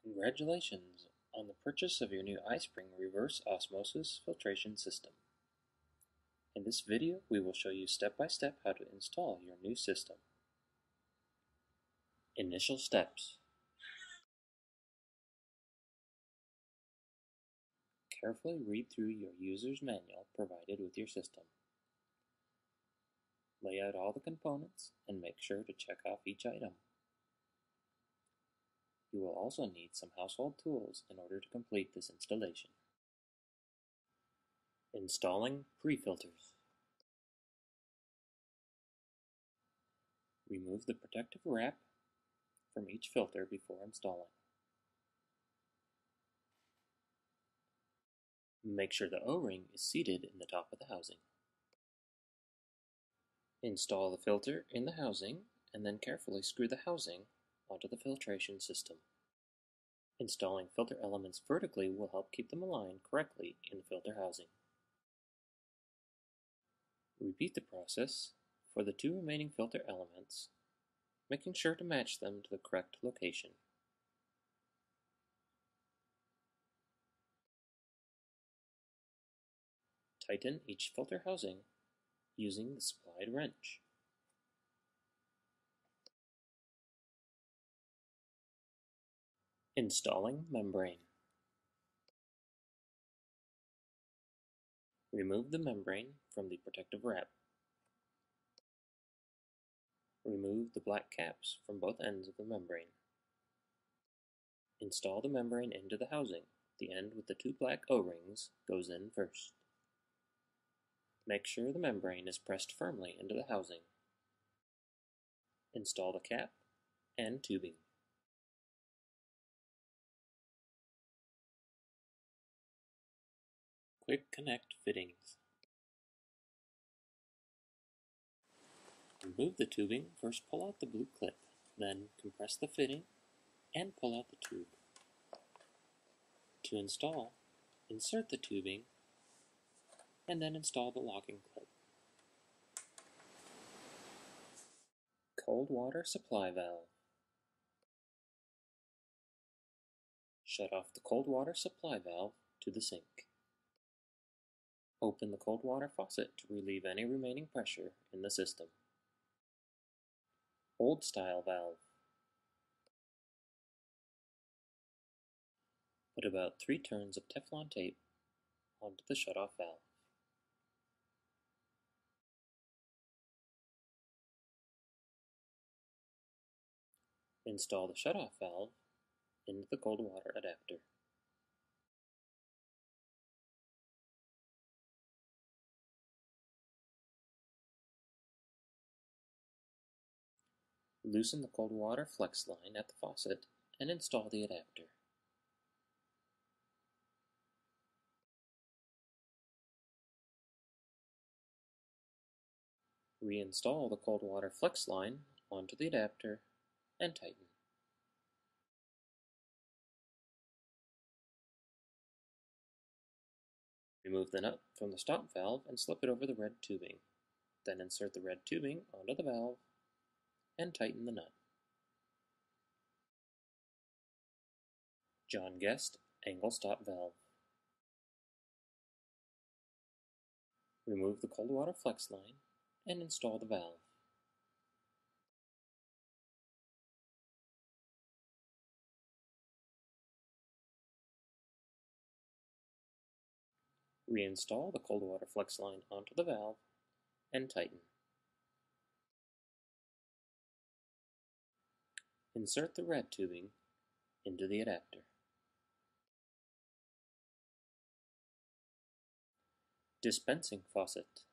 Congratulations on the purchase of your new iSpring reverse osmosis filtration system. In this video, we will show you step by step how to install your new system. Initial steps. Carefully read through your user's manual provided with your system. Lay out all the components and make sure to check off each item. You will also need some household tools in order to complete this installation. Installing pre-filters. Remove the protective wrap from each filter before installing. Make sure the O-ring is seated in the top of the housing. Install the filter in the housing and then carefully screw the housing onto the filtration system. Installing filter elements vertically will help keep them aligned correctly in the filter housing. Repeat the process for the two remaining filter elements, making sure to match them to the correct location. Tighten each filter housing using the supplied wrench. Installing membrane. Remove the membrane from the protective wrap. Remove the black caps from both ends of the membrane. Install the membrane into the housing. The end with the two black O-rings goes in first. Make sure the membrane is pressed firmly into the housing. Install the cap and tubing. Quick connect fittings. Remove the tubing. First pull out the blue clip, then compress the fitting and pull out the tube. To install, insert the tubing and then install the locking clip. Cold water supply valve. Shut off the cold water supply valve to the sink. Open the cold water faucet to relieve any remaining pressure in the system. Old style valve. Put about 3 turns of Teflon tape onto the shutoff valve. Install the shutoff valve into the cold water adapter. Loosen the cold water flex line at the faucet and install the adapter. Reinstall the cold water flex line onto the adapter and tighten. Remove the nut from the stop valve and slip it over the red tubing. Then insert the red tubing onto the valve and tighten the nut. John Guest angle stop valve. Remove the cold water flex line and install the valve. Reinstall the cold water flex line onto the valve and tighten. Insert the red tubing into the adapter. Dispensing faucet.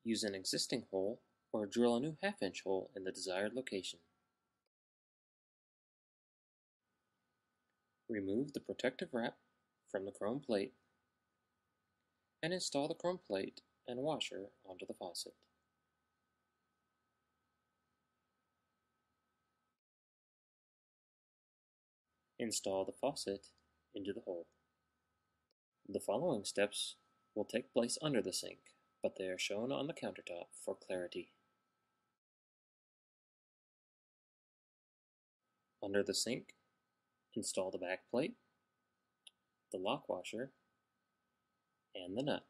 Use an existing hole or drill a new 1/2-inch hole in the desired location. Remove the protective wrap from the chrome plate and install the chrome plate and washer onto the faucet. Install the faucet into the hole. The following steps will take place under the sink, but they are shown on the countertop for clarity. Under the sink, install the back plate, the lock washer, and the nut,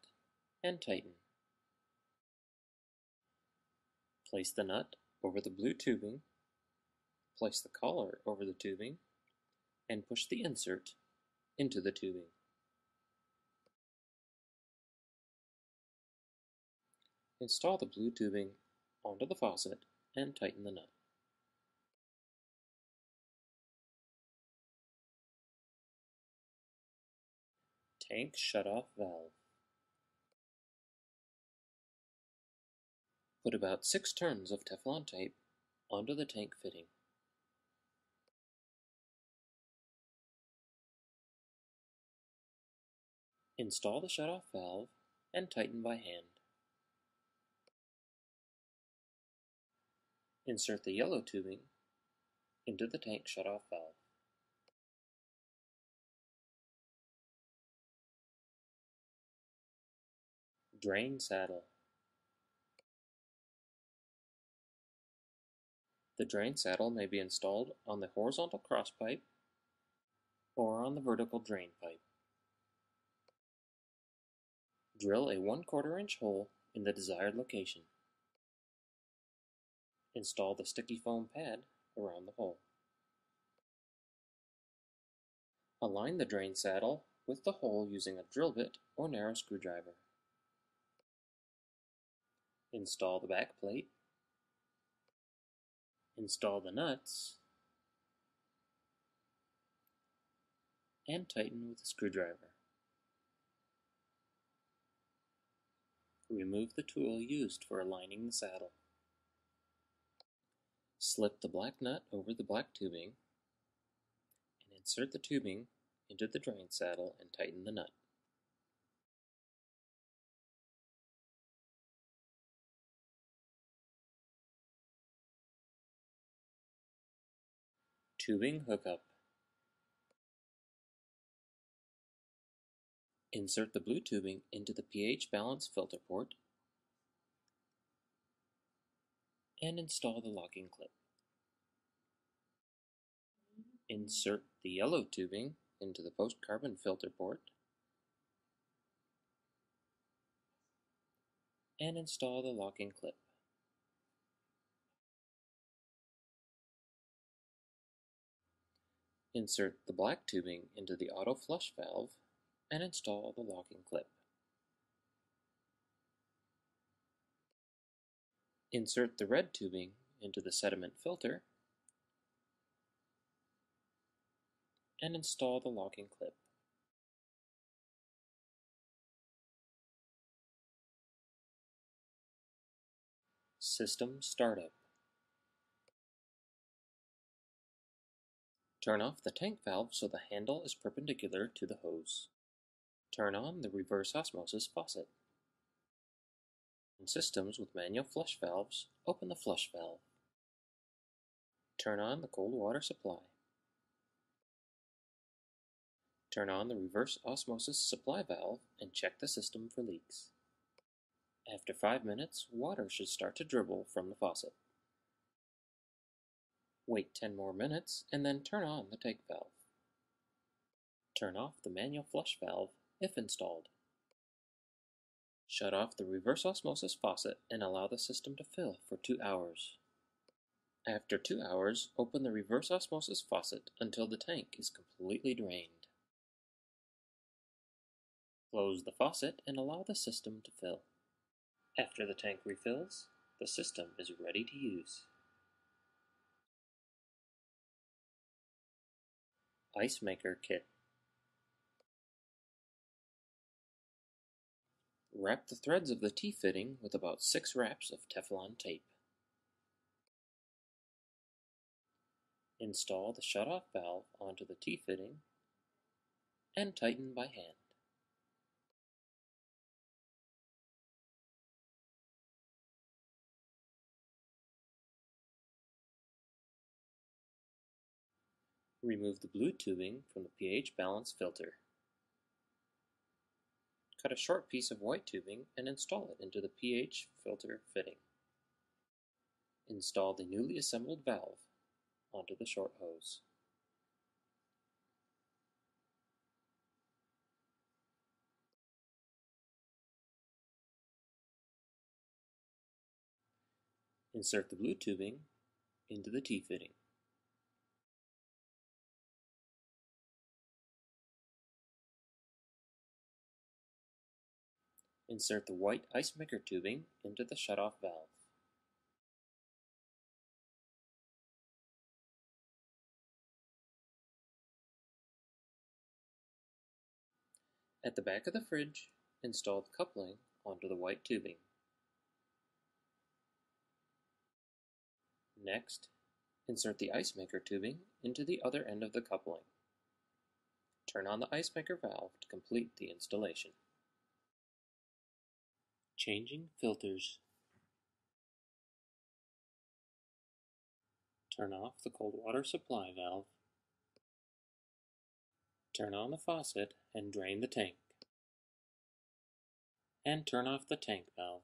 and tighten. Place the nut over the blue tubing, place the collar over the tubing, and push the insert into the tubing. Install the blue tubing onto the faucet and tighten the nut. Tank shutoff valve. Put about 6 turns of Teflon tape onto the tank fitting. Install the shutoff valve and tighten by hand. Insert the yellow tubing into the tank shutoff valve. Drain saddle. The drain saddle may be installed on the horizontal cross pipe or on the vertical drain pipe. Drill a 1/4 inch hole in the desired location. Install the sticky foam pad around the hole. Align the drain saddle with the hole using a drill bit or narrow screwdriver. Install the back plate. Install the nuts and tighten with a screwdriver. Remove the tool used for aligning the saddle. Slip the black nut over the black tubing and insert the tubing into the drain saddle and tighten the nut. Tubing hookup. Insert the blue tubing into the pH balance filter port and install the locking clip. Insert the yellow tubing into the post-carbon filter port and install the locking clip. Insert the black tubing into the auto flush valve and install the locking clip. Insert the red tubing into the sediment filter and install the locking clip. System startup. Turn off the tank valve so the handle is perpendicular to the hose. Turn on the reverse osmosis faucet. In systems with manual flush valves, open the flush valve. Turn on the cold water supply. Turn on the reverse osmosis supply valve and check the system for leaks. After 5 minutes, water should start to dribble from the faucet. Wait 10 more minutes and then turn on the tank valve. Turn off the manual flush valve if installed. Shut off the reverse osmosis faucet and allow the system to fill for 2 hours. After 2 hours, open the reverse osmosis faucet until the tank is completely drained. Close the faucet and allow the system to fill. After the tank refills, the system is ready to use. Ice Maker Kit. Wrap the threads of the T-fitting with about 6 wraps of Teflon tape. Install the shutoff valve onto the T-fitting and tighten by hand. Remove the blue tubing from the pH balance filter. Cut a short piece of white tubing and install it into the pH filter fitting. Install the newly assembled valve onto the short hose. Insert the blue tubing into the T-fitting. Insert the white ice maker tubing into the shutoff valve. At the back of the fridge, install the coupling onto the white tubing. Next, insert the ice maker tubing into the other end of the coupling. Turn on the ice maker valve to complete the installation. Changing filters. Turn off the cold water supply valve. Turn on the faucet and drain the tank. And turn off the tank valve.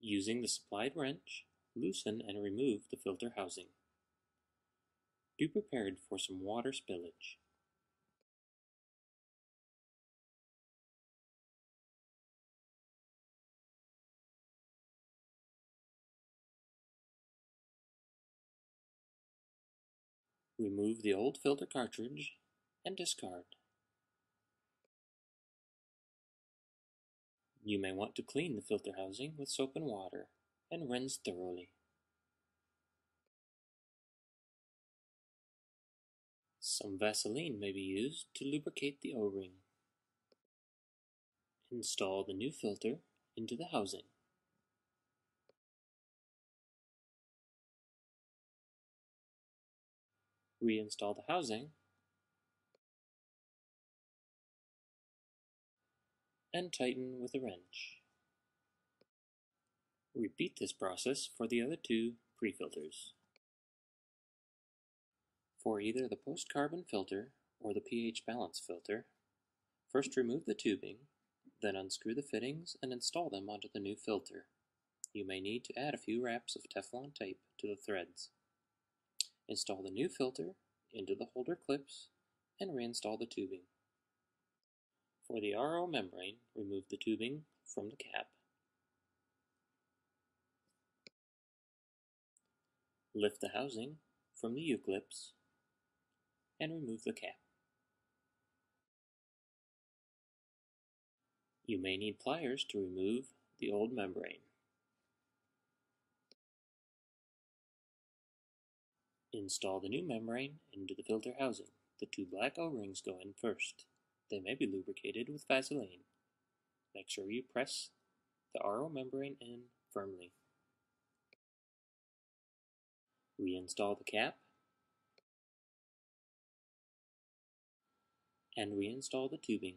Using the supplied wrench, loosen and remove the filter housing. Be prepared for some water spillage. Remove the old filter cartridge and discard. You may want to clean the filter housing with soap and water and rinse thoroughly. Some Vaseline may be used to lubricate the O-ring. Install the new filter into the housing. Reinstall the housing and tighten with a wrench. Repeat this process for the other two pre-filters. For either the post-carbon filter or the pH balance filter, first remove the tubing, then unscrew the fittings and install them onto the new filter. You may need to add a few wraps of Teflon tape to the threads. Install the new filter into the holder clips and reinstall the tubing. For the RO membrane, remove the tubing from the cap. Lift the housing from the U-clips and remove the cap. You may need pliers to remove the old membrane. Install the new membrane into the filter housing. The two black O-rings go in first. They may be lubricated with Vaseline. Make sure you press the RO membrane in firmly. Reinstall the cap and reinstall the tubing.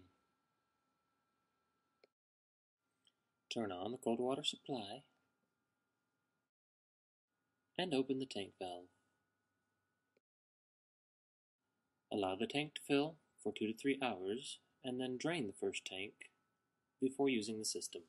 Turn on the cold water supply and open the tank valve. Allow the tank to fill for 2 to 3 hours and then drain the first tank before using the system.